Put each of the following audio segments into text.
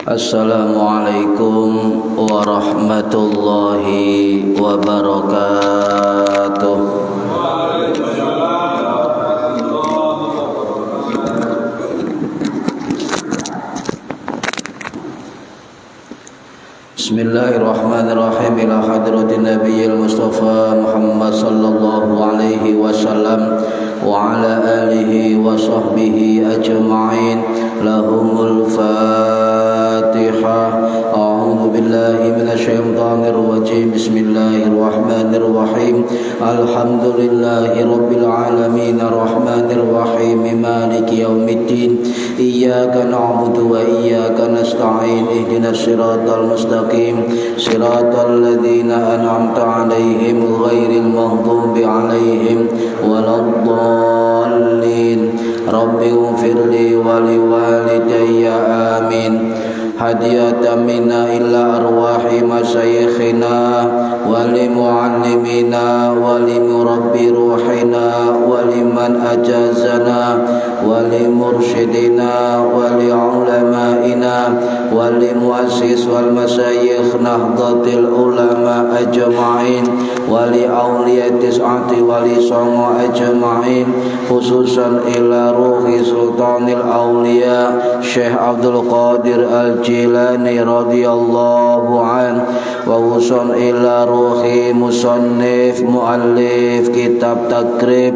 Assalamualaikum warahmatullahi wabarakatuh. Bismillahirrahmanirrahim. Ila hadratin nabiyil mustafa Muhammad sallallahu alaihi wasallam wa ala alihi wa sahbihi ajma'in. Lahumul Fatihah. A'udzu billahi minasyaitonir rajim. Bismillahirrahmanirrahim. Alhamdulillahi rabbil alamin arrahmanir rahim maliki yaumiddin. Iyyaka na'budu wa iyyaka nasta'in. Ihdinas siratal mustaqim siratal ladzina an'amta 'alaihim ghairil maghdubi 'alaihim waladdallin. Rabbi ighfirli wa liwalidayya amin. Hadiyatan minna ila arwahi masyayikhina wa limu'allimina wa limurabbi ruhina wa liman ajazana wa limursyidina wa li'ulamaina wa limuassis wal masyayikh nahdlatil ulama ajma'in wa li'awliyatis ati wa li songo ajma'in, khususan ila ruhi sultanil awliya Syekh Abdul Qadir Al-Jilani radhiyallahu an, wa usun ila ruhi musannif muallif kitab takrib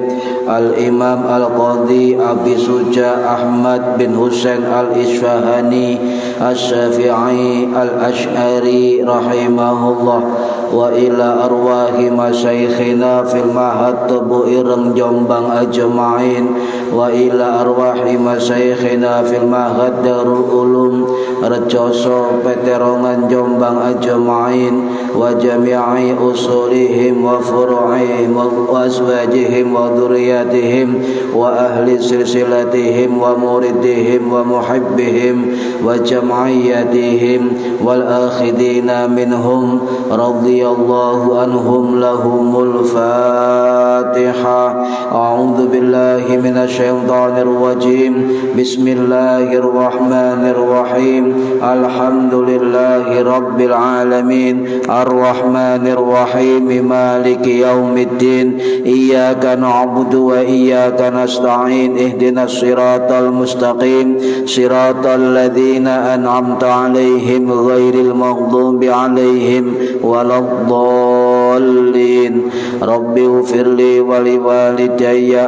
Al-Imam Al-Qadhi Abi Suja Ahmad bin Husain Al-Isfahani As-Syafi'i Al-Ash'ari rahimahullah, wa ila arwahi masyayikhina fil mahad Tebu Ireng Jombang ajma'in, wa ila arwahi masyayikhina fil mahad Darul Ulum Rejoso Peterongan Jombang ajma'in, wa jami'i usulihim wa furu'ihim wa azwajihim wa dhurriyyatihim wa ahli silsilatihim wa muridihim wa muhibbihim wa jam'iyyatihim wal akhidina minhum radhiyallahu anhum. Lahumul Fatihah. A'udzu billahi minasyaitonir rajim. Bismillahirrahmanirrahim. Alhamdulillahi rabbil alamin arrahmanir rahim maliki yaumiddin. Iyyaka na'budu wa iyyaka nasta'in. Ihdinas siratal mustaqim siratal ladzina an'amta 'alaihim ghairil maghdubi 'alaihim waladdallin. Rabbi ighfirli wa liwalidayya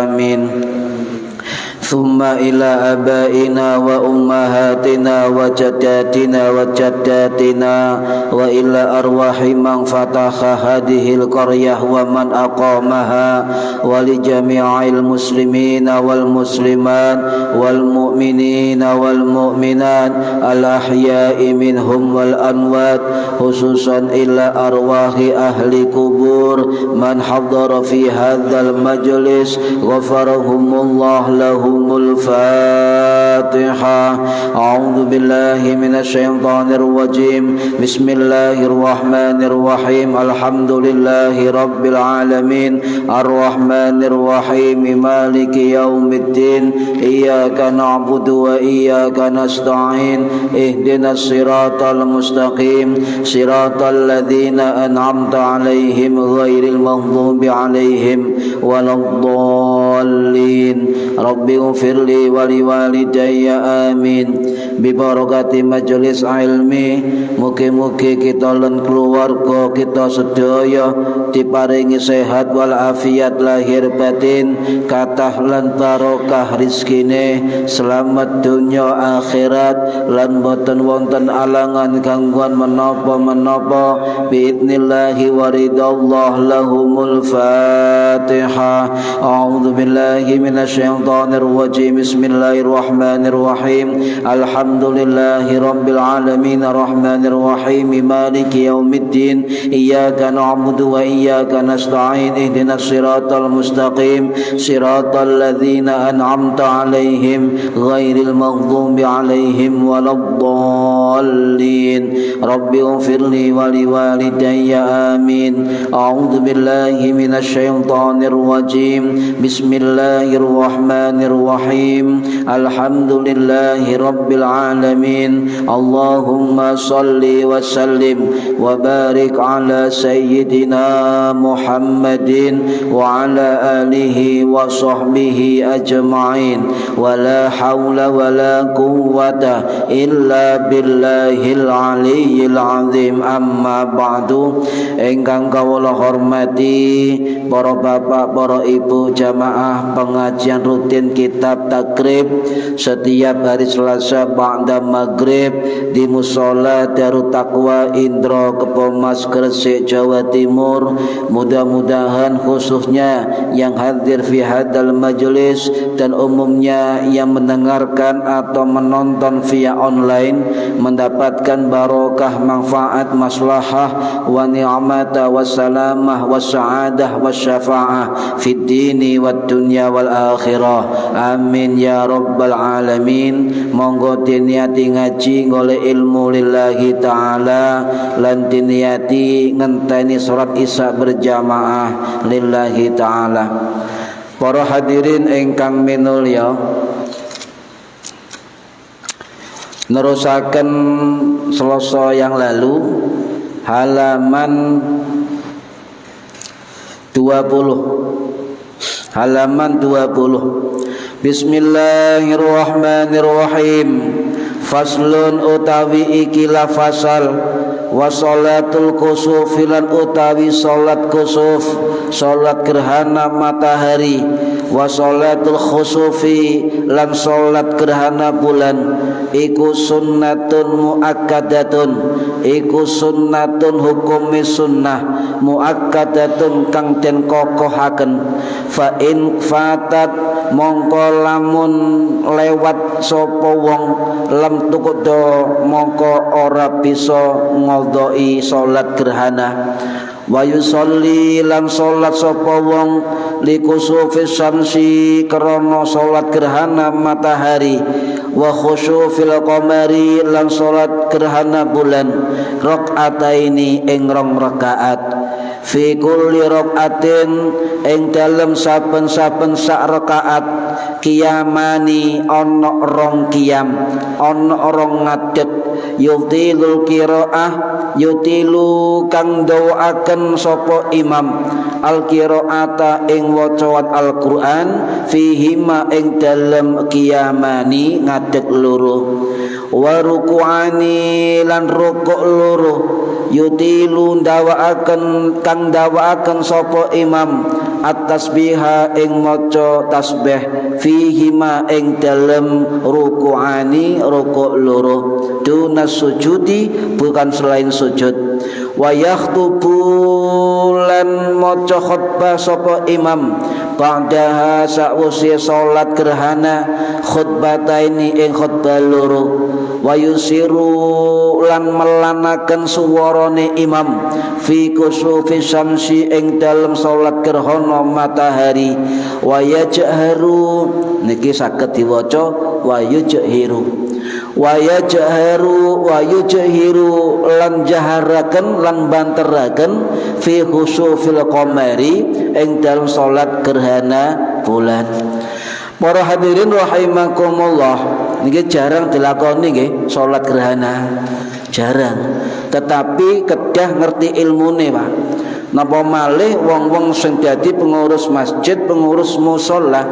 amin. Thumma ila abaina wa ummahatina wa jaddatina wa jaddatina wa ila arwahi man fataha hadhil qaryah wa man aqamaha wa li jami'il muslimina wal muslimat wal mu'minina wal mu'minat al ahya'i minhum wal anwat, khususan ila arwahi ahli kubur man hadara fi hadzal majlis ghafarahumullah lahum. Al-Fatihah. A'udzu billahi minasyaitonir rajim. Bismillahirrahmanirrahim. Alhamdulillahi rabbil alamin arrahmanir rahim maliki yaumiddin. Iyyaka na'budu wa iyyaka nasta'in. Ihdinas siratal mustaqim siratal ladzina an'amta 'alaihim ghairil maghdubi 'alaihim waladdallin. Rabbi ighfirli wa liwalidayya amin. bi barakati majelis ilmi. Mugi-mugi kita lan keluarga kita sedaya diparingi sehat wal afiat lahir batin, kathah lan barokah rizkine, selamat dunya akhirat, lan boten wonten alangan gangguan menapa-menapa biidnillahi waridallah. Lahumul Fatihah. A'udzu billahi minasyaitonir rajim. Bismillahirrahmanirrahim. Alhamdulillahi rabbil alamin arrahmanir rahim maliki yaumiddin. Iyyaka na'budu wa iyyaka nasta'in. Ihdinas siratal mustaqim siratal ladzina an'amta 'alaihim ghairil maghdubi 'alaihim waladdallin. Rabbi ighfirli wa liwalidayya amin. A'udzu billahi minasyaitonir rajim. Bismillahirrahmanirrahim. Alhamdulillahi rabbil alamin. Allahumma salli wa sallim wa barik ala sayyidina Muhammadin wa ala alihi wa sahbihi ajma'in. Wa la hawla wa la quwwata illa billahil aliyyil azim. Amma ba'du. Ingkang kawula hormati para bapak, para ibu jamaah pengajian rutin kitab takrib setiap hari Selasa ba'da maghrib di Mushola Darut Taqwa Indro Kepomas Gresik Jawa Timur. Mudah-mudahan khususnya yang hadir fi hadal majlis dan umumnya yang mendengarkan atau menonton via online mendapatkan barokah, manfaat, maslahah wa ni'mata wa salamah wa sa'adah wa syafa'ah fid dini wad dunya wal akhirah. Amin ya rabbal alamin. Monggo diniati ngaji ngoleh ilmu lillahi ta'ala lan diniati ngenteni salat isya berjamaah lillahi ta'ala. Para hadirin ingkang minulya, nerusaken Selasa yang lalu halaman 20. Bismillahirrahmanirrahim. Faslun utawi ikilah fasal wa sholatul kusufi lan utawi sholat kusuf, sholat gerhana matahari, wa sholatul khusufi lan sholat gerhana bulan, iku sunnatun muakkadatun, iku sunnatun hukumi sunnah muakkadatun kang den kokohaken. Fa in fatat mongko lamun lewat sapa wong lam tukudo mongko ora bisa ngodoi salat gerhana. Wa yusolli lan salat sapa wong likusufi syamsi krana salat gerhana matahari, wa khusyufil qamari lan salat gerhana bulan, rakaataini ing rong rakaat. Fi kulli rakaatin ing dalem saben-saben sak rakaat qiyamani ana rong qiyam, ana rong ngadeg. Yutilul qiraah yutilu kang doaken sapa imam al qiraata ing wacaan Al-Qur'an fihima ing dalem qiyamani ngadeg loro, wa ruku'ani lan rukuk loro. Yutilu ndawaaken kang ndawaaken sapa imam at-tasbiha ing maca tasbih fihima ing dalem ruku'ani rukuk loro, dunas sujudi bukan selain sujud. Wa yakhtubu lan maca khutbah sapa imam ba'daha sa'usi salat gerhana khutbataini ing khutbah loro. Wa yusiru lan melanaken suwarane imam fi kusufi syamsi ing dalem salat gerhana matahari. Wa yajharu niki saged diwaca wa yujhiru, wa yajharu wa yujhiru lan jaharaken lan banteraken fi khusufil qamari ing dalem salat gerhana bulan. Para hadirin rahimakumullah, niki jarang dilakoni nggih salat gerhana, jarang. Tetapi kedah ngerti ilmune, Pak. Napa malih wong-wong sing dadi pengurus masjid, pengurus musala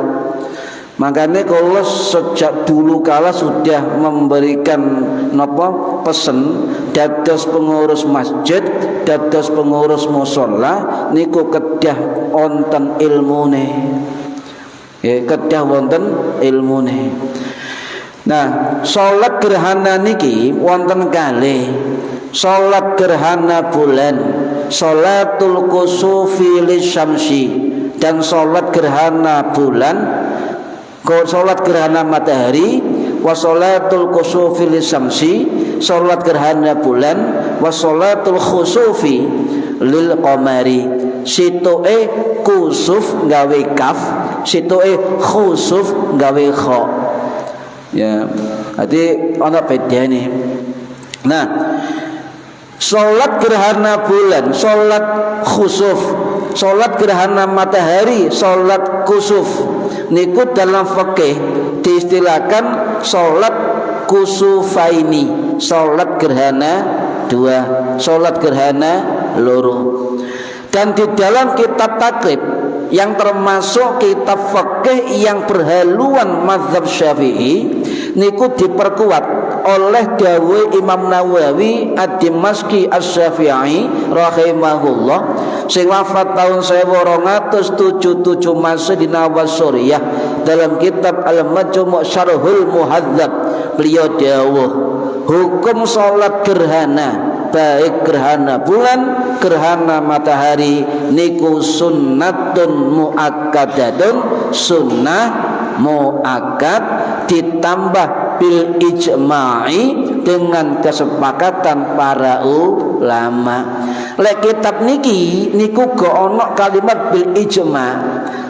Makanya kalau sejak dulu kala sudah memberikan pesan dados pengurus masjid, dados pengurus mushola niku kedah wonten ilmune. Ya, kedah wonten ilmune. Nah, salat gerhana niki wonten kalih. Salat gerhana bulan, salatul kusufi lisyamsi, dan salat gerhana bulan, salat gerhana matahari, wa salatul kusufi lisyamsi, salat gerhana bulan, wa salatul khusufi lil qamari. Situe kusuf gawe kaf, situe khusuf gawe kha. Ya, jadi ana bedane. Nah, salat gerhana bulan, salat khusuf, salat gerhana matahari, salat kusuf niku dalam fikih diistilahkan salat kusufaini, salat gerhana dua, salat gerhana loro. Dan di dalam kitab takrib yang termasuk kitab fikih yang berhaluan mazhab Syafi'i niku diperkuat oleh dawuh Imam Nawawi Ad-Dimashqi Asy-Syafi'i rahimahullah sing wafat tahun 1277 Masehi di Nawasuriyah dalam kitab Al-Majmu' Syarhul Muhadzab. Beliau dawuh hukum salat gerhana baik gerhana bulan, gerhana matahari niku sunnatun muakkadatun, sunnah muakkad ditambah bil ijma'i dengan kesepakatan para ulama. Lek kitab niki niku go ono kalimat bil ijma',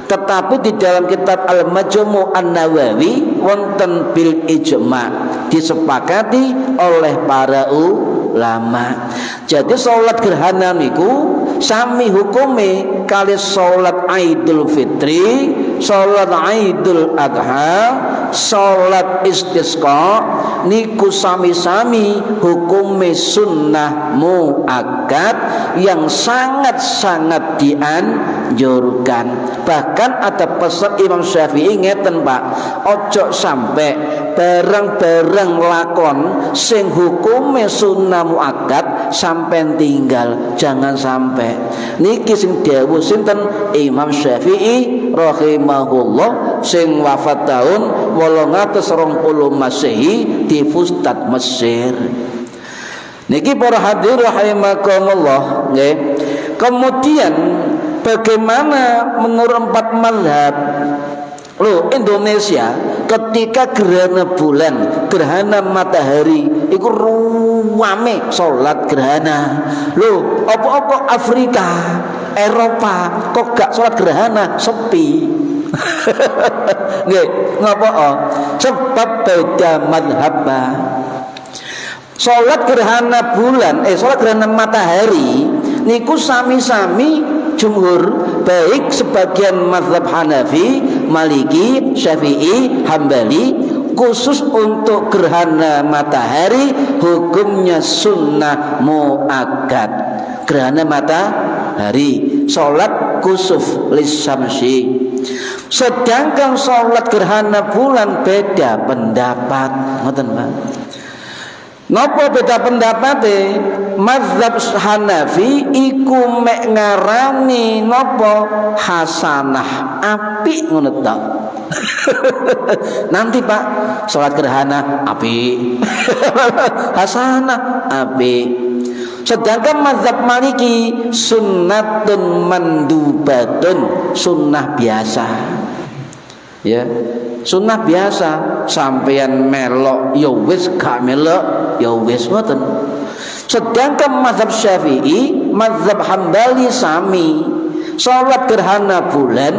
tetapi di dalam kitab Al-Majmu' An-Nawawi wonten bil ijma', disepakati oleh para ulama. Jadi salat gerhana niku sami hukume kali salat Idul Fitri, salat Idul Adha, salat istisqa niku sami-sami hukume sunnah muakkad yang sangat-sangat dianjurkan. Bahkan ada pesan Imam Syafi'i ngeten Pak, ojo sampai barang-barang lakon sing hukume sunnah muakkad sampai tinggal, jangan sampai. Niki sing dawuh sinten Imam Syafi'i rahimahullah sing wafat tahun 820 Masehi di Fustat Mesir. Niki para hadirin rahimakumullah nggih. Kemudian bagaimana menurut 4 mazhab Indonesia ketika gerhana bulan, gerhana matahari iku ruwame salat gerhana. Apa-apa Afrika, Eropa kok gak salat gerhana, sepi. Nggih, ngapa? Sebab beda mazhab. Salat gerhana bulan, salat gerhana matahari niku sami-sami jumhur, baik sebagian mazhab Hanafi, Maliki, Syafi'i, Hambali, khusus untuk gerhana matahari hukumnya sunnah muakkad. Gerhana matahari salat kusuf lisyamsi. Sedangkan salat gerhana bulan beda pendapat. Ngoten Pak. Napa beda pendapate? Mazhab Hanafi iku mek ngarani napa hasanah, apik ngono ta. Nanti Pak salat gerhana apik. Hasanah apik. Sedangkan mazhab Maliki sunnatun mandubatun, sunnah biasa. Ya, sunnah biasa, sampeyan melok ya wis, gak melok ya wis, ngoten. Sedangkan mazhab Syafi'i, mazhab Hambali sami salat gerhana bulan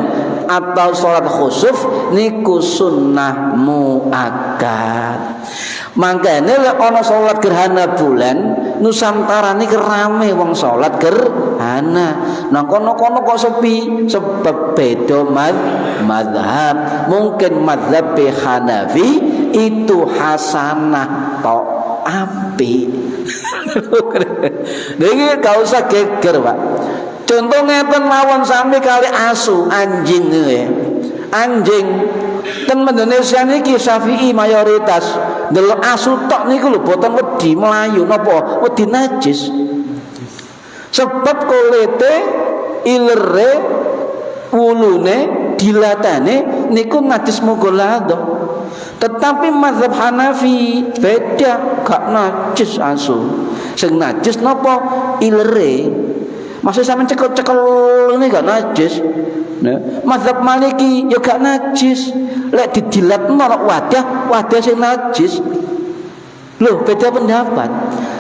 atau salat khusuf niku sunnah muakkad. Mangkane lek ana salat gerhana bulan Nusantara niki rame wong salat gerhana. Nang kono-kono kok sepi sebab beda mazhab. Mungkin mazhab Hanafi itu hasanah tok apik. Niki gak usah geger, Pak. Contoh ngeten mawon sami kali asu, anjing ya. Anjing ten Indonesia niki Syafi'i mayoritas delok asu tok niku lho boten wedi melayu napa wedi najis. Sebab kulite ilere wulune dilatane niku najis mughalladhah. Tetapi mazhab Hanafi beda, gak najis asu. Sing najis napa ilere. Maksud sampean cekel-cekel ini gak najis. Nah, mazhab Maliki ya gak najis. Lek didilatno wadah sing najis. Loh, beda pendapat.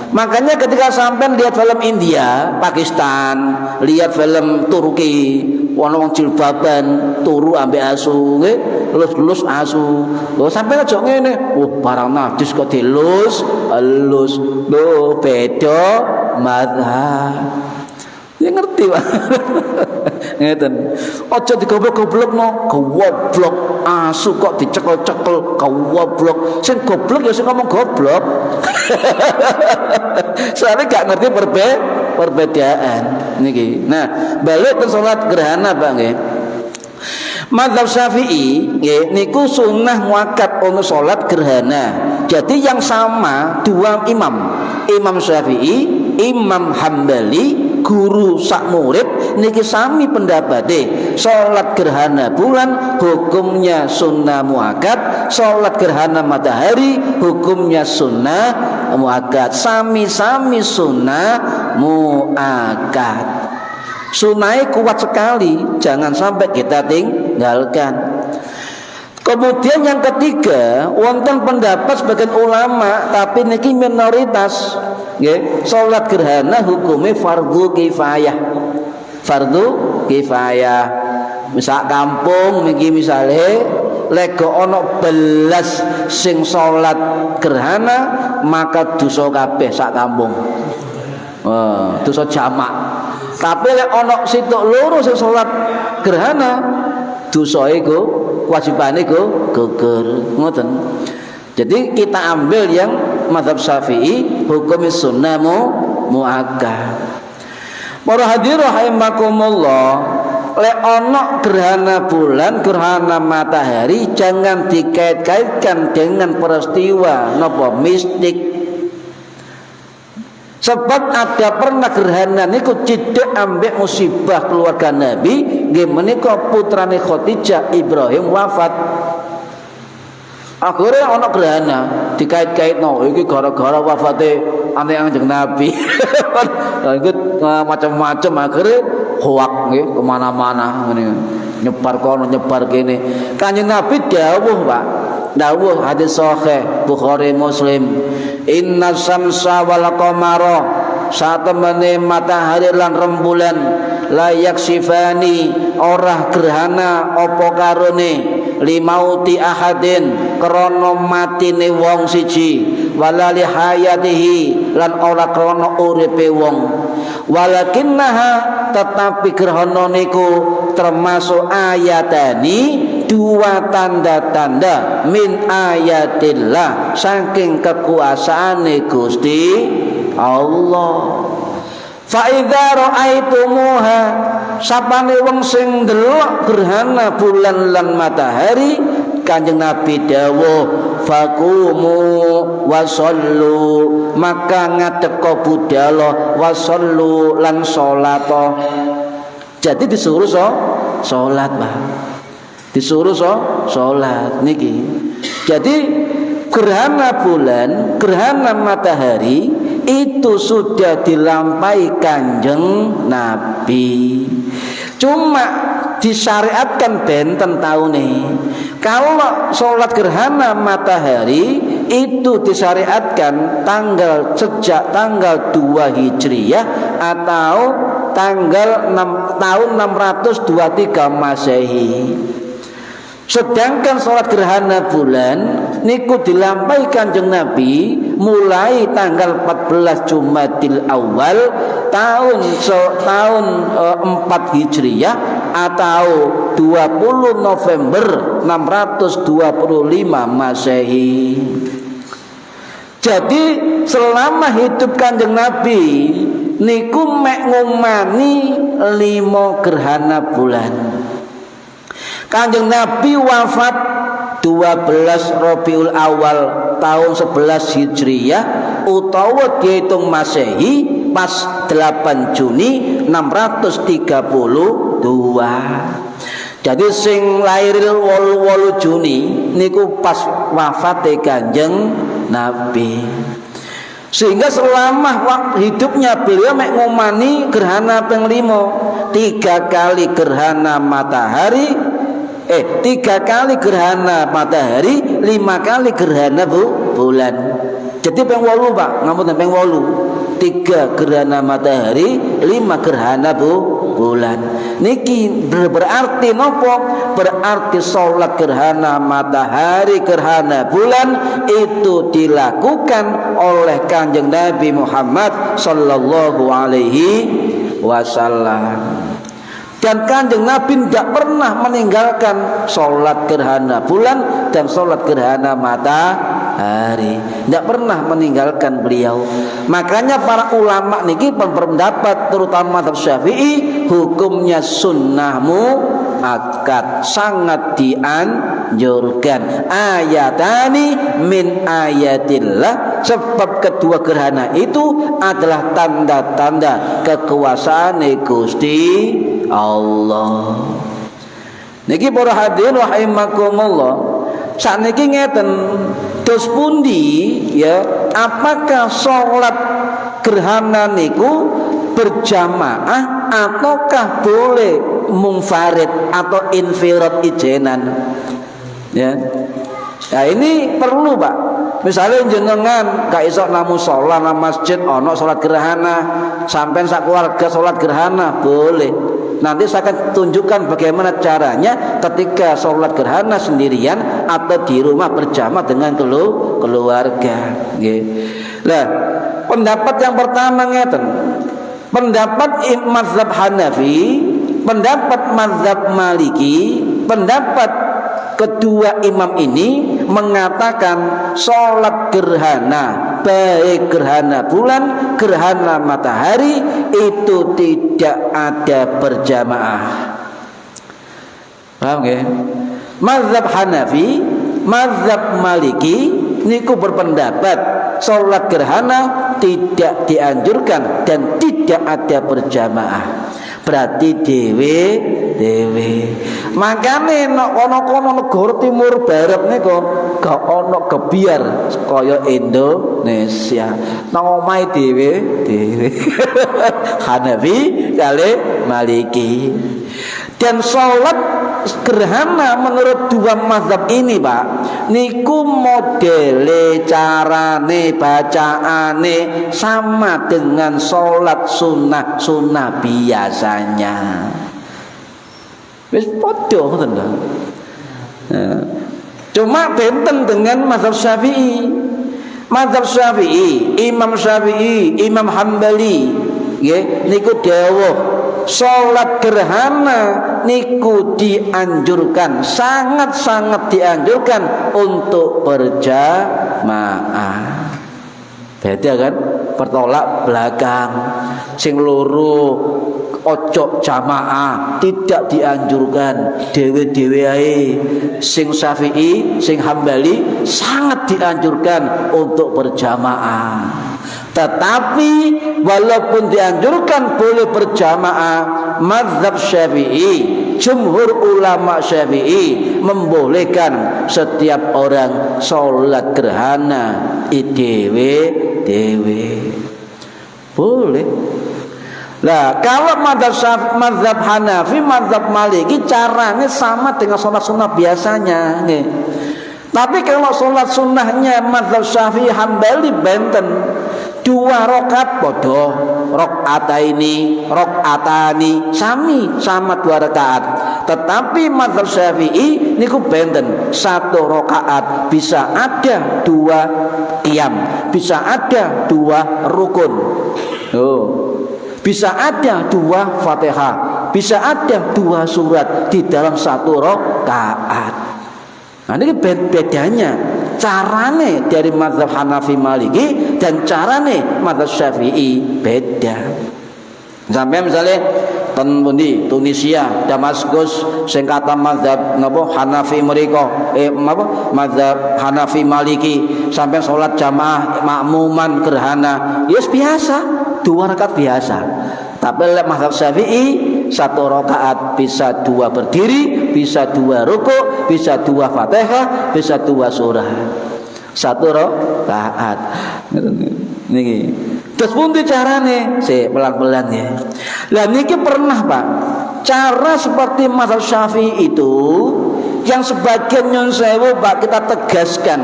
Makanya ketika sampean lihat film India, Pakistan, lihat film Turki, wong jilbaban turu ambek asu, nggih, lus asu. Lho sampean aja ngene, oh barang najis kok dilus, elus. Lho, beda mazhab. Ya ngerti Pak. Ngeten. Aja digoblok-goblokno, goblok asu kok dicekel-cekel, goblok. Sing goblok ya sing ngomong goblok. Soalnya gak ngerti perbedaan niki. Nah, balik ke salat gerhana Pak nggih. Mazhab Syafi'i nggih niku sunnah muakkad ono salat gerhana. Jadi yang sama dua imam. Imam Syafi'i, Imam Hambali, guru sak murid niki sami pendapate salat gerhana bulan hukumnya sunnah muakkad, salat gerhana matahari hukumnya sunnah muakkad, sami-sami sunnah muakkad. Sunnahnya kuat sekali, jangan sampai kita tinggalkan. Kemudian yang ketiga, wonten pendapat sebagian ulama tapi niki minoritas, nggih, salat gerhana hukumnya fardu kifayah. Fardu kifayah. Misal kampung niki misale lek ana belas sing salat gerhana maka dosa kabeh sak kampung. Dosa jamak. Tapi lek ana sitok loro sing salat gerhana dosa iku wajibane iku gugur, ngoten. Jadi kita ambil yang mazhab Syafi'i hukum sunnah muakkad. Para hadirin rahimakumullah, lek ana gerhana bulan, gerhana matahari jangan dikait-kaitkan dengan peristiwa napa mistik. Sebab ada pernah gerhana niku cidek ambek musibah keluarga Nabi, nggih menika putrane Khadijah Ibrahim wafat. Akhirnya ana gerhana dikait-kaitno iki gara-gara wafate ane Kanjeng Nabi. Iku macam-macam akhirnya hoak nggih kemana-mana ngene. Nyebar kono nyebar kene. Kanjeng Nabi dawuh, Pak. Dawuh hadis sahih Bukhari Muslim. Inna samsa wal qamara satemene matahari lan rembulan layak sifani ora gerhana apa karone limauti ahadin krana matine wong siji wala li hayatihi lan ora krana uripe wong walakinnaha tetapi gerhana niku termasuk ayatani dua tanda-tanda min ayatillah saking kekuasaane Gusti Allah. Fa idza ra'aitumuha sapane wong sing ndelok gerhana bulan lan matahari Kanjeng Nabi dawuh faqumu wasallu maka ngadeg budhal wasallu lan salat. Jadi disuruh salat, Pak. Disuruh salat niki. Jadi gerhana bulan, gerhana matahari itu sudah dilampaui Kanjeng Nabi. Cuma disyariatkan benten tahun ini. Kalau sholat gerhana matahari itu disyariatkan sejak tanggal 2 Hijriah atau tanggal 6 tahun 623 Masehi. Sedangkan sholat gerhana bulan niku dilampaui Kanjeng Nabi mulai tanggal 14 Jumadil Awal tahun 4 Hijriah atau 20 November 625 Masehi. Jadi selama hidup Kanjeng Nabi niku mek ngumani 5 gerhana bulan. Kanjeng Nabi wafat 12 Rabiul Awal tahun 11 Hijriyah utawa dihitung Masehi pas 8 Juni 632. Jadi sing lair 8 Juni niku pas wafate Kanjeng Nabi. Sehingga selama hidupnya beliau mek ngumani gerhana ping 5, 3 kali gerhana matahari, 3 kali gerhana matahari, 5 kali gerhana bulan. Jadi ping 8 Pak, ngapunten ping 8. 3 gerhana matahari, 5 gerhana bulan. Niki berarti nopo? Berarti sholat gerhana matahari, gerhana bulan itu dilakukan oleh Kanjeng Nabi Muhammad sallallahu alaihi wasallam. Dan Kanjeng Nabi tidak pernah meninggalkan sholat gerhana bulan dan sholat gerhana matahari, tidak pernah meninggalkan beliau. Makanya para ulama niki berpendapat, terutama mazhab Syafi'i, hukumnya sunnah muakkad, sangat dianjurkan. Ayatani min ayatillah, sebab kedua gerhana itu adalah tanda-tanda kekuasaan Gusti Allah. Niki para hadirin rahimakumullah, sakniki ngeten, dos pundi ya, apakah sholat gerhana niku berjamaah ataukah boleh munfarid atau infirad ijenan ya. Nah ini perlu Pak. Misalnya jenengan gak iso namu sholat nang masjid ono sholat gerhana, sampai sak keluarga sholat gerhana boleh. Nanti saya akan tunjukkan bagaimana caranya ketika sholat gerhana sendirian atau di rumah berjamaah dengan keluarga. Nah, pendapat yang pertama ngeten, pendapat mazhab Hanafi, pendapat mazhab Maliki, pendapat kedua imam ini mengatakan sholat gerhana, baik gerhana bulan, gerhana matahari, itu tidak ada berjamaah. Paham gak? Mazhab Hanafi, mazhab Maliki niku berpendapat sholat gerhana tidak dianjurkan dan tidak ada berjamaah. Berarti dewe. Makane nek ana kono negara timur barat niku gak ana gebiar kaya Indonesia. Nang omahe dhewe. Hanafi kali Maliki. Dan sholat gerhana menurut dua mazhab ini Pak, niku modele carane bacaane sama dengan sholat sunnah biasanya. Wis padha ngoten lho. Cuma benten dengan mazhab Syafi'i. Mazhab Syafi'i, Imam Syafi'i, Imam Hambali, nggih niku dawuh salat gerhana niku dianjurkan, sangat-sangat dianjurkan untuk berjamaah. Beda kan? Bertolak belakang. Sing loro ojo jamaah, tidak dianjurkan, dewe-dewe ae. Sing Syafi'i, sing Hambali sangat dianjurkan untuk berjamaah. Tetapi walaupun dianjurkan boleh berjamaah, mazhab Syafi'i, jumhur ulama Syafi'i membolehkan setiap orang sholat gerhana dewe-dewe. Boleh. Nah, kalau mazhab Hanafi, mazhab Maliki caranya sama dengan sholat sunnah biasanya nih. Tapi kalau sholat sunnahnya mazhab Syafi'i Hambali benten 2 rakaat podo, rakaatani sama 2 rakaat. Tetapi mazhab Syafi'i niku benten 1 rakaat, bisa ada 2 qiyam, bisa ada 2 rukun. Bisa ada 2 Fatihah, bisa ada 2 surat di dalam 1 rakaat. Nah ini bedanya carane dari mazhab Hanafi Maliki dan carane mazhab Syafi'i beda. Sampai misalnya ten pundi Tunisia, Damaskus sing kata mazhab napa Hanafi mriko napa mazhab Hanafi Maliki sampai salat jamaah makmuman gerhana ya biasa 2 rakaat biasa. Tapi lek mazhab Syafi'i 1 rakaat bisa 2 berdiri, bisa 2 rukuk, bisa 2 Fatihah, bisa 2 surah. 1 rakaat. Niki. Terus pundi carane? Pelan-pelan ya. Lah niki pernah, Pak. Cara seperti mazhab Syafi'i itu yang sebagian nyun sewu Pak kita tegaskan.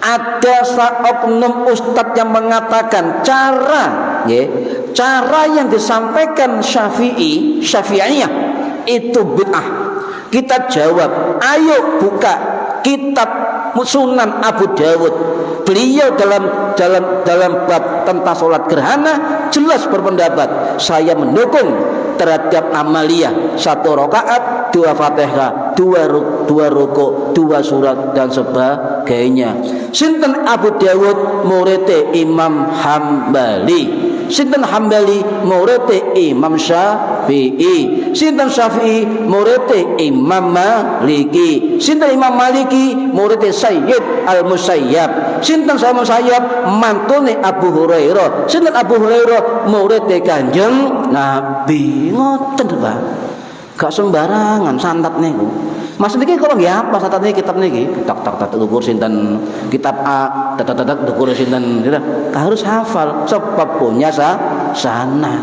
Ada oknum ustadz yang mengatakan cara yang disampaikan Syafi'iyah itu bid'ah. Kita jawab, ayo buka kitab Sunan Abu Dawud. Beliau dalam bab tentang sholat gerhana jelas berpendapat saya mendukung terhadap amaliyah 1 rakaat 2 Fatihah 2 rukuk 2 surat dan sebagainya. Sinten Abu Dawud murid Imam Hambali, sinten Hambali murid Imam Syafi'i, sinten Syafi'i murid Imam Maliki, sinten Imam Maliki murid Sayyid Al-Musayyab, sinten Sayyid Musayyab mantune Abu Hurairah, sinten Abu Hurairah murid Kanjeng Nabi. Ngoten Pak, gak sembarangan santat niku. Mas niki kalau nggih apa santat niki kitab niki tak ukur sinten kitab A tak ukur sinten harus hafal sebab punya sana.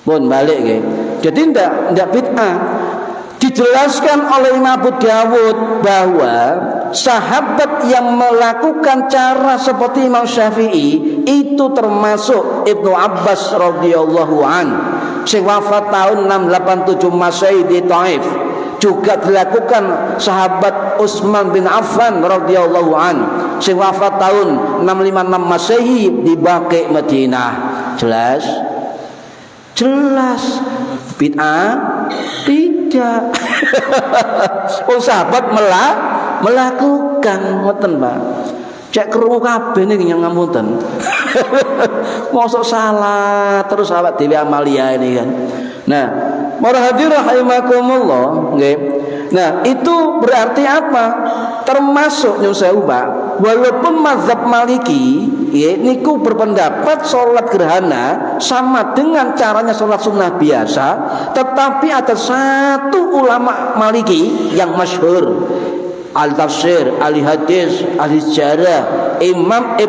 Pun balik nggih. Jadi ndak bid'ah. Dijelaskan oleh Imam Abu Dawud bahwa sahabat yang melakukan cara seperti Imam Syafi'i itu termasuk Ibnu Abbas radhiyallahu an sing wafat tahun 687 Masehi di Taif. Juga dilakukan sahabat Utsman bin Affan radhiyallahu an sing wafat tahun 656 Masehi di Baqi Madinah. Jelas bid'ah tidak. Oh sahabat melakukan ngoten Pak. Cek krungu kabeh niki yang ngapunten. Mosok salah terus sahabat dhewe amalia ini kan. Nah, para hadirin rahimakumullah nggih. Nah, itu berarti apa? Termasuk nyun sewu Pak, walaupun mazhab Maliki niku berpendapat sholat gerhana sama dengan caranya sholat sunnah biasa, tetapi ada satu ulama Maliki yang masyhur, al-tafsir, al-hadis, al-sejarah, Imam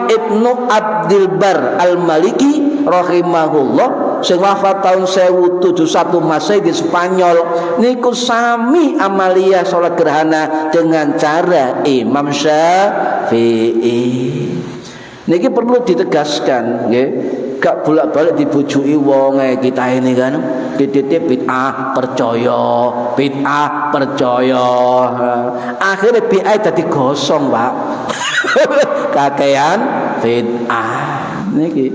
Ibnu Abdul Bar al-Maliki rahimahullah sing wafat tahun 1071 Masehi di Spanyol niku sami amaliyah salat gerhana dengan cara Imam Syafi'i. Niki perlu ditegaskan nggih, gak bolak-balik dibujuki wong kita ini kan dititip bid'ah percaya akhirnya bid'ah dadi gosong Pak. Kakean bid'ah niki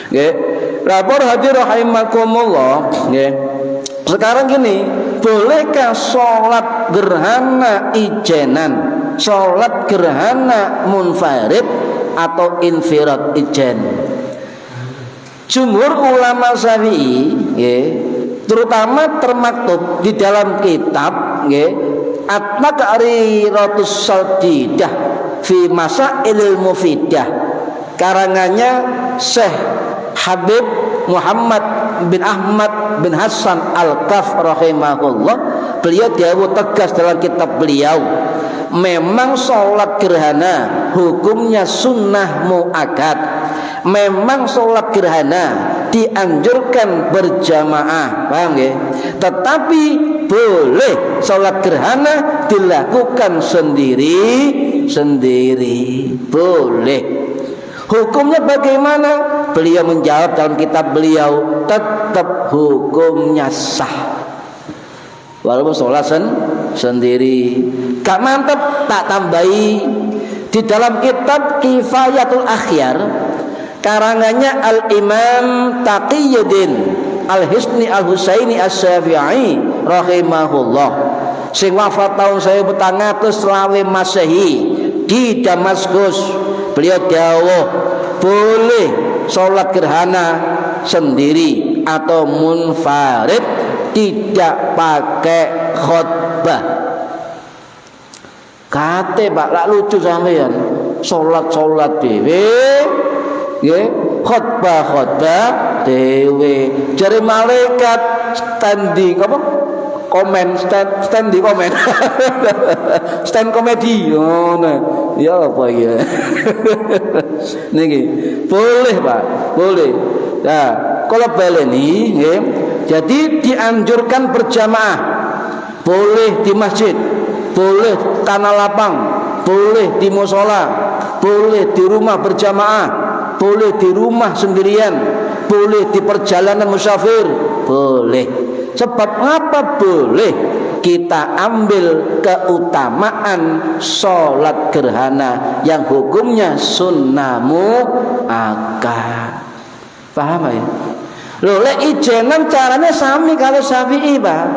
nggih. Lapor hadir rahimakumullah nggih. Sekarang gini, bolehkah sholat gerhana ijenan, sholat gerhana munfarid atau infirad ijen? Jumhur ulama Syafi'i nggih, terutama termaktub di dalam kitab nggih At-Taqriratus Sadidah fi Masailil Mufidah karangannya Syekh Habib Muhammad bin Ahmad bin Hasan Al-Kaf rahimahullah. Beliau dawuh tegas dalam kitab beliau, memang sholat gerhana hukumnya sunnah muakkad. Memang sholat gerhana dianjurkan berjamaah, paham ya? Tetapi boleh sholat gerhana dilakukan sendiri, boleh. Hukumnya bagaimana? Beliau menjawab dalam kitab beliau, tetap hukumnya sah walaupun sholat sendiri. Gak mantap tak tambahi di dalam kitab Kifayatul Akhyar karangannya Al-Imam Taqiyuddin Al-Hisni Al-Husaini As-Syafi'i rahimahullah sing wafat tahun 1420 Masehi di Damaskus. Beliau dawuh boleh sholat gerhana sendiri atau munfarid tidak pakai khutbah. Kate Pak lak lucu sampean salat dhewe nggih khutbah dhewe jare malaikat standing apa komen stand di komen stand komedi ngono ya apa ya niki boleh Pak boleh. Nah kalau baleni nggih jadi dianjurkan berjamaah, boleh di masjid, boleh tanah lapang, boleh di musola, boleh di rumah berjamaah, boleh di rumah sendirian, boleh di perjalanan musafir, boleh. Sebab apa boleh? Kita ambil keutamaan sholat gerhana yang hukumnya sunnah muakkad. Paham ya? Loh, lek ijenan caranya sami kalau Syafi'i Pak.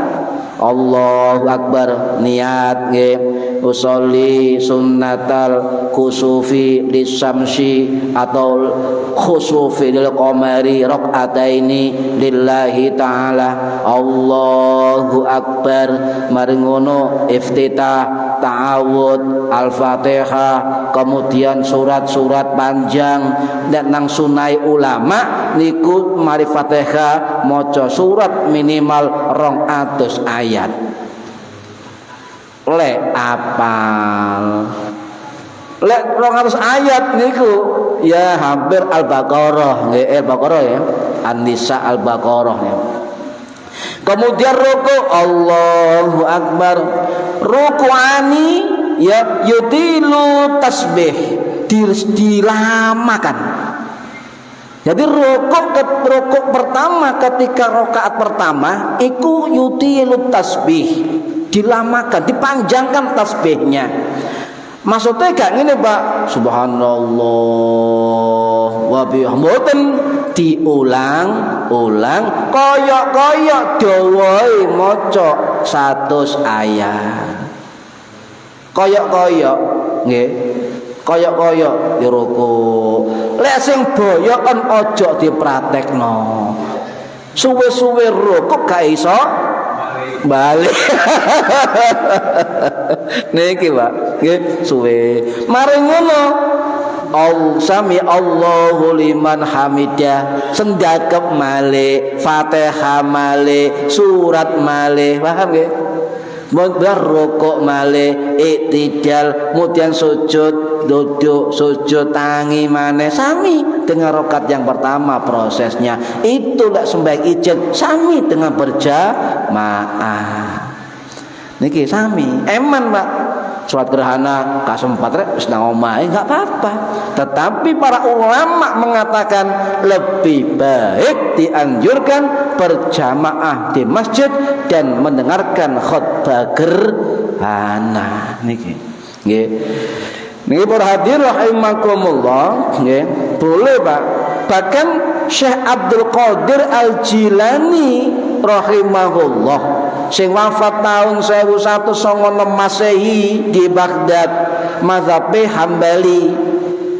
Allahu Akbar niat nggih usolli sunnatal khusufi lisamsi atau khusufi lil qamari rakaataini lillahi taala. Allahu Akbar mari ngono iftitah ta'awud al-fatihah kemudian surat-surat panjang dan nang sunai ulama niku mari fatihah maca surat minimal 200 ayat. Lek apal lek 200 ayat niku ya hampir Al-Baqarah nggih Al-Baqarah ya An-Nisa Al-Baqarah ya. Kemudian ruku Allahu Akbar rukuani ya yutilu tasbih dilamakan. Jadi rukuk pertama ketika rakaat pertama iku yutilu tasbih dilamakan dipanjangkan tasbihnya. Maksudnya gak ngene Pak subhanallah wa bihamdih diulang-ulang koyok-koyok dawahe maca 100 ayat. Koyok-koyok nggih. Koyok-koyok di ruku. Lek sing boyoken aja dipraktekno. Suwe-suwe ruku gak iso balik. Niki Pak, nggih suwe. Mari ngono sami Allahu liman hamidah sendakep malih Fatihah malih surat malih paham nggih Mudhar rukuk malih iktidal kemudian sujud duduk sujud tangi maneh sami dengan rakaat yang pertama prosesnya itu lak sembahyang ijab sami dengan berjamaah niki sami eman Pak sholat gerhana kasempat rek wis nang omahe enggak apa-apa. Tetapi para ulama mengatakan lebih baik dianjurkan berjamaah di masjid dan mendengarkan khutbah gerhana niki. Nggih. Niki para hadirin rahimakumullah, nggih. Boleh Pak. Bahkan Syekh Abdul Qadir Al-Jilani rahimahullah sing wafat tahun 1196 Masehi di Baghdad mazhab Hambali.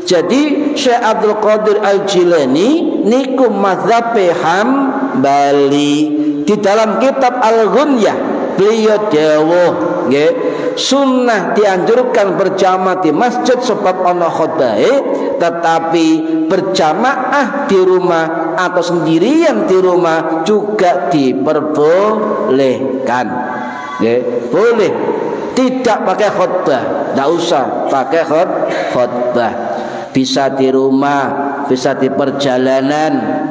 Jadi Syekh Abdul Qadir Al-Jilani niku mazhab Hambali. Di dalam kitab Al-Ghunyah beliau dawuh nggih sunnah dianjurkan berjamaah di masjid sebab ana khutbah tetapi berjamaah di rumah atau sendirian di rumah juga diperbolehkan. Boleh tidak pakai khutbah, tidak usah pakai khutbah. Bisa di rumah, bisa di perjalanan.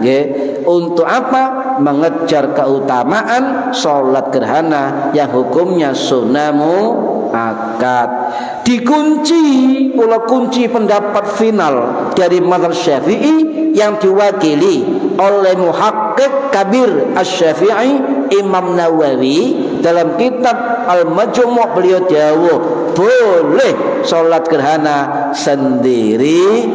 Untuk apa? Mengejar keutamaan sholat gerhana yang hukumnya sunnah muakkad. Dikunci pula kunci pendapat final dari mazhab Syafi'i yang diwakili oleh muhaqqiq kabir Asy-Syafi'i Imam Nawawi dalam kitab Al-Majmu' beliau dawuh boleh sholat gerhana sendiri.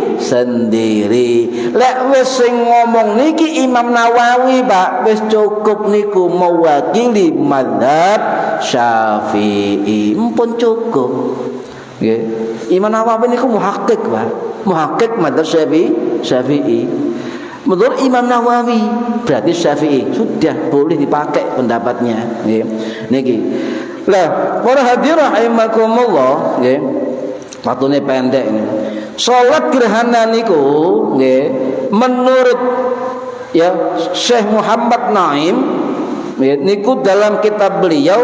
Lek wis sing ngomong niki Imam Nawawi Pak wis cukup niku mewakili mazhab Syafi'i mpun cukup. Imam Nawawi niku muhaqqiq Pak, muhaqqiq mazhab Syafi'i. Menurut Imam Nawawi berarti Syafi'i sudah boleh dipakai pendapatnya. Niki. Lah, para hadirin rahimakumullah, nggih. Waktune pendek ini. Salat gerhana niku nggih menurut ya Syekh Muhammad Naim niku dalam kitab beliau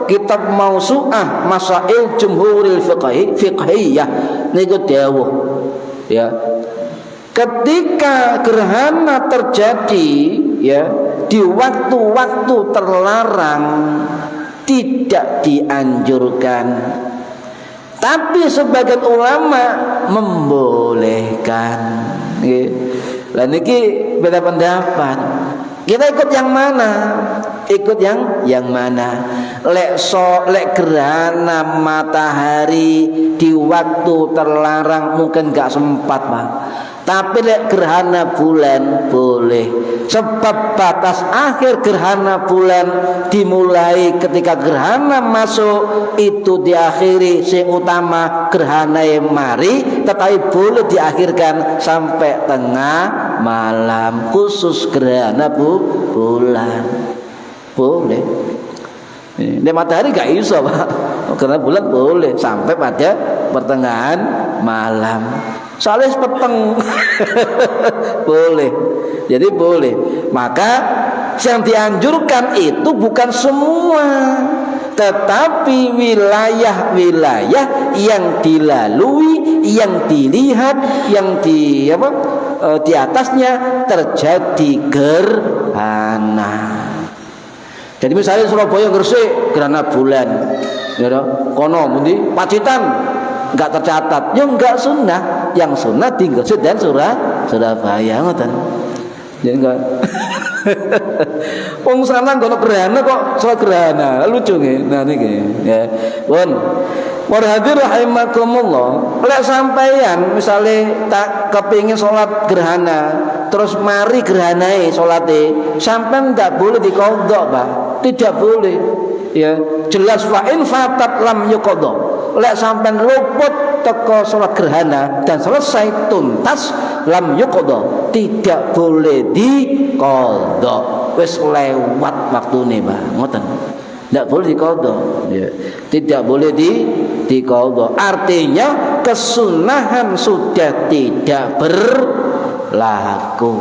kitab Mausu'ah Masail Jumhuril Fiqhiyah niku dawuh ya ketika gerhana terjadi ya di waktu-waktu terlarang tidak dianjurkan, tapi sebagian ulama membolehkan. Lah niki beda pendapat. Kita ikut yang mana? Ikut yang mana? Lek gerhana matahari di waktu terlarang mungkin gak sempat, Pak. Tapi lek gerhana bulan boleh. Sebab batas akhir gerhana bulan dimulai ketika gerhana masuk, itu diakhiri sing utama gerhana yang mari, tetapi boleh diakhirkan sampai tengah malam, khusus gerhana bulan boleh. Di matahari gak iso, Pak. Gerhana bulan boleh sampai pada pertengahan malam. Soalnya peteng boleh, jadi boleh. Maka yang dianjurkan itu bukan semua, tetapi wilayah-wilayah yang dilalui, yang dilihat, yang di atasnya terjadi gerhana. Jadi misalnya Surabaya Gresik gerhana bulan, ya kono mundi Pacitan enggak tercatat, ya enggak sunnah. Yang sunnah di Gresik dan Surabaya ngoten. Jadi enggak wong sana ngono gerhana kok salat gerhana. Lucu nggih. Nah niki ya. Pun para hadirin rahimakumullah, lek sampeyan misale tak kepingin salat gerhana, terus mari gerhanae salate, sampean enggak boleh diqodho, Pak. Tidak boleh. Ya, jelas fa in fatat lam yuqadha. Lek sampean luput teko salat gerhana dan selesai tuntas lam yuqadha, tidak boleh diqadha. Wis lewat waktune, Pak. Ngoten. Tidak boleh diqadha. Ya. Tidak boleh diqadha. Artinya kesunahan sudah tidak berlaku.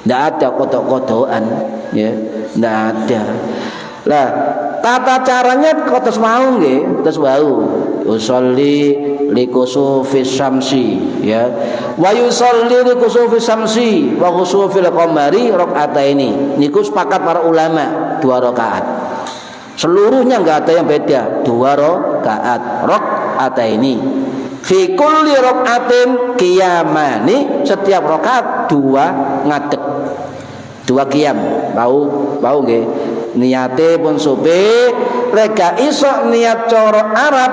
Tidak ada kodok-kodokan, ya. Tidak ada. Lah, tata caranya kok terus mau nggih, terus wau. Usolli likusufis syamsi, ya. Wa yusolli likusufis syamsi wa khusufil qamari rakaataini. Niku sepakat para ulama 2 rakaat. Seluruhnya enggak ada yang beda, 2 rakaataini. Fi kulli rakaatin qiyamani, setiap rakaat 2 ngadeg. 2 qiyam. Bau nggih. Niate pun supi, lek iso niat cara Arab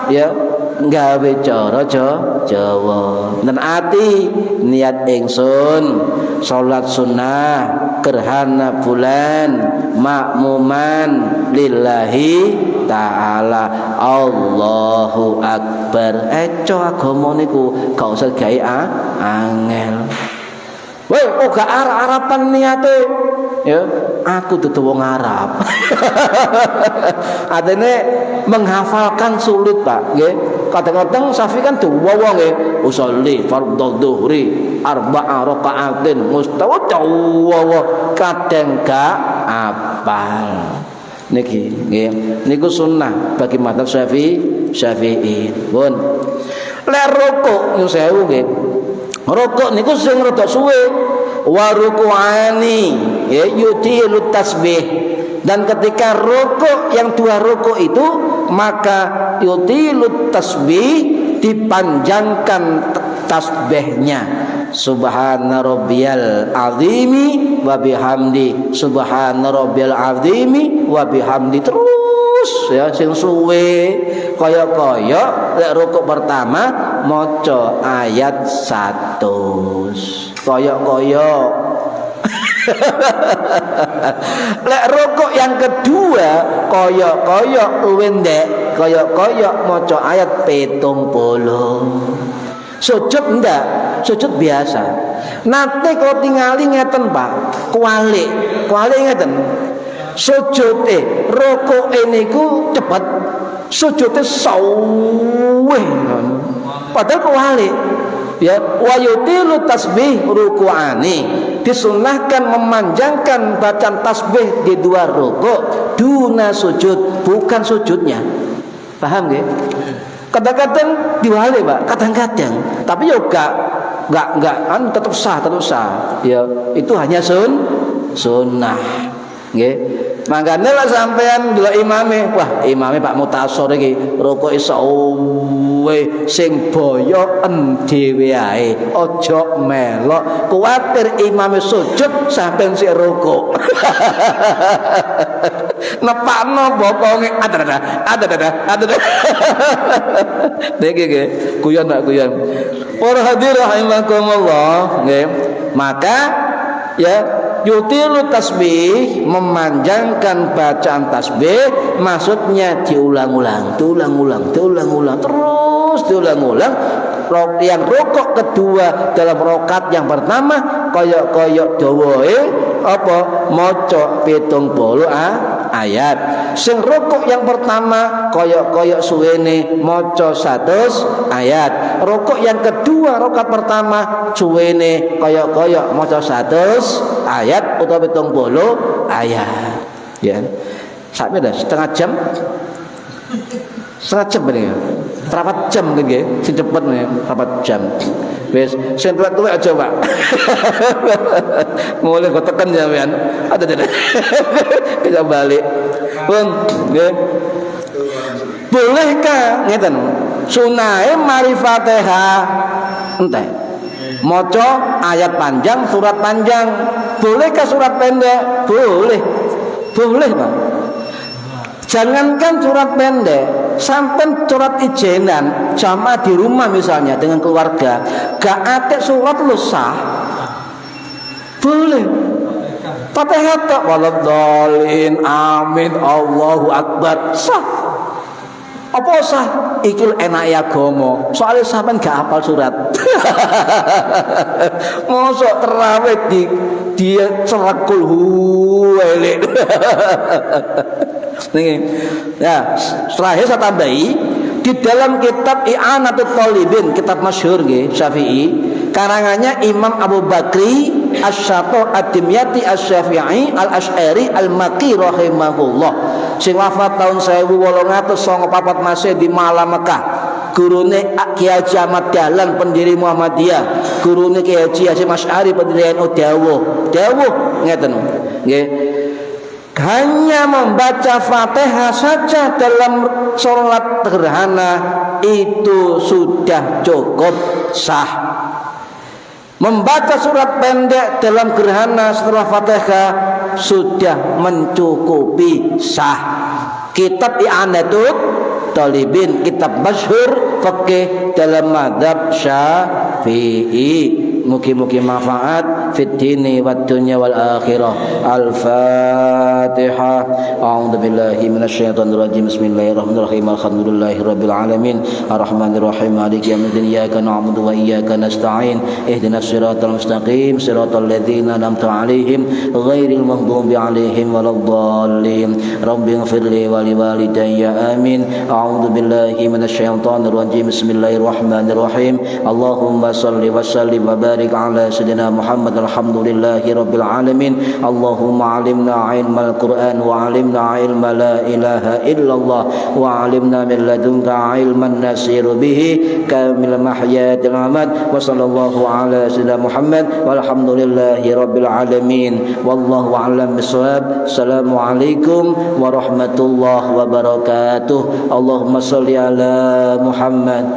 ya gawe cara Jawa. Dan ati niat ingsun salat sunnah gerhana bulan makmuman lillahi ta'ala, Allahu akbar. Eco agama niku gak usah gawe angel. Woi, kok gak arep-arepan niate? Ya, aku dudu wong Arab. Artinya menghafalkan sulit, Pak, nggih. Kadang-kadang Syafi'i kan duwa nggih, usolli fardhu dhuhri 4 rakaatin mustawa kadang gak apal. Niki nggih, niku sunnah bagi madzhab Syafi'i. Pun lek rukuk nyun sewu nggih. Rukuk niku sing rada suwe, wa ruku'ani ya yutilu tasbih. Dan ketika rukuk yang 2 rukuk itu, maka yutilu tasbih, dipanjangkan tasbihnya. Subhana rabbiyal azimi wa bihamdi, subhana rabbiyal azimi wa bihamdi, terus ya sing suwe kaya-kaya lek rukuk pertama maca ayat 100 kaya-kaya. Lek rukuk yang kedua kaya-kaya luwih ndek, kaya-kaya maca ayat 70. Sujud enggak, sujud biasa. Nanti kalau tingali ngeten Pak, kualik ngeten. Sujud rukuk niku cepet, sujudnya saweh. Padahal kualik. Ya, wa yutilu tasbih ruku'ani, disunahkan memanjangkan bacaan tasbih di 2 rukuk duna sujud, bukan sujudnya. Paham nggih? Kadang-kadang diwali Pak, kadang-kadang. Tapi juga enggak tetap sah. Ya, itu hanya sunnah. Nggih. Mangkane lah sampean delok imame, wah imame Pak Mutasor iki rukuke suwe sing boyo dhewe ae, aja melok kuwatir imame sujud sampean sik rukuk. Nepakno bokonge ada. Nggih guyon Pak guyon. Para hadirin rahimakumullah, nggih. Maka ya yutilu tasbih, memanjangkan bacaan tasbih, maksudnya diulang-ulang, terus diulang-ulang. Yang rukuk kedua dalam rakaat yang pertama koyok dawae apa maca 70 ayat. Sing rukuk yang pertama koyok suwene maca 100 ayat. Rukuk yang kedua rakaat pertama suwene koyok maca 100 ayat utawa 70 ayat. Ya. Sampai dah setengah jam ini. Rapat jam kan nggih, sing cepet nih, rapat jam. Wis, sing tuwek aja, Pak. Mulai kok tekan sampean. Ada. Kita balik. Pun nggih. Bolehkah ngeten? Sunahe mari Fatihah entek. Maca ayat panjang, surat panjang. Bolehkah surat pendek? Boleh, Pak. Jangankan surat pendek, sampai surat ijenan jamaah di rumah misalnya dengan keluarga, gak ada surat lu sah, boleh. Fatihah tak waladhdallin, amin, Allahu akbar, sah. Apa sah? Ikil enak agama. Soalnya sampean gak hafal surat. Mosok terawih dia cerakul huwele. Nih, ya, terakhir saya tambahi di dalam kitab I'anatul Talibin, kitab masyhur nggih Syafi'i, karangannya Imam Abu Bakri Asy-Syafii Ad-Dimyati Asy-Syafi'i Al-Asy'ari Al-Maki rahimahullah, sing wafat tahun 1894 Masih di Malang Mekah. Gurune Kiai Haji Ahmad Dahlan pendiri Muhammadiyah, gurune Kiai Haji Hasyim Asy'ari pendiri NU dawuh ngeten nggih. Hanya membaca Fatihah saja dalam sholat gerhana itu sudah cukup sah. Membaca surat pendek dalam gerhana setelah Fatihah sudah mencukupi sah. Kitab I'anatul Talibin, kitab masyhur fikih dalam mazhab Syafi'i. Mugi-mugi manfaat fid dini wad dunya wal akhirah. Al-Fatihah. A'udzu billahi minasyaitonir rajim. Bismillahirrahmanirrahim. Alhamdulillahirabbil alamin. Arrahmanir rahim. Maliki yaumiddin. Iyyaka na'budu wa iyyaka nasta'in. Ihdinas siratal mustaqim. Siratal ladzina an'amta 'alaihim ghairil maghdubi 'alaihim waladdallin. Rabbighfirli wa liwalidayya. Amin. A'udzu billahi minasyaitonir rajim. Bismillahirrahmanirrahim. Allahumma shalli wa sallim wa barik ala sayyidina Muhammad. Alhamdulillahi rabbil alamin. Allahumma alimna ilmal Qur'an wa alimna ilma la ilaha illallah wa alimna min ladunka ilman nasiru bihi kamil mahyatil amad. Wa sallallahu ala sayyidina Muhammad walhamdulillahi rabbil alamin. Wallahu a'lam bissawab. Assalamualaikum warahmatullahi wabarakatuh. Allahumma shalli ala Muhammad.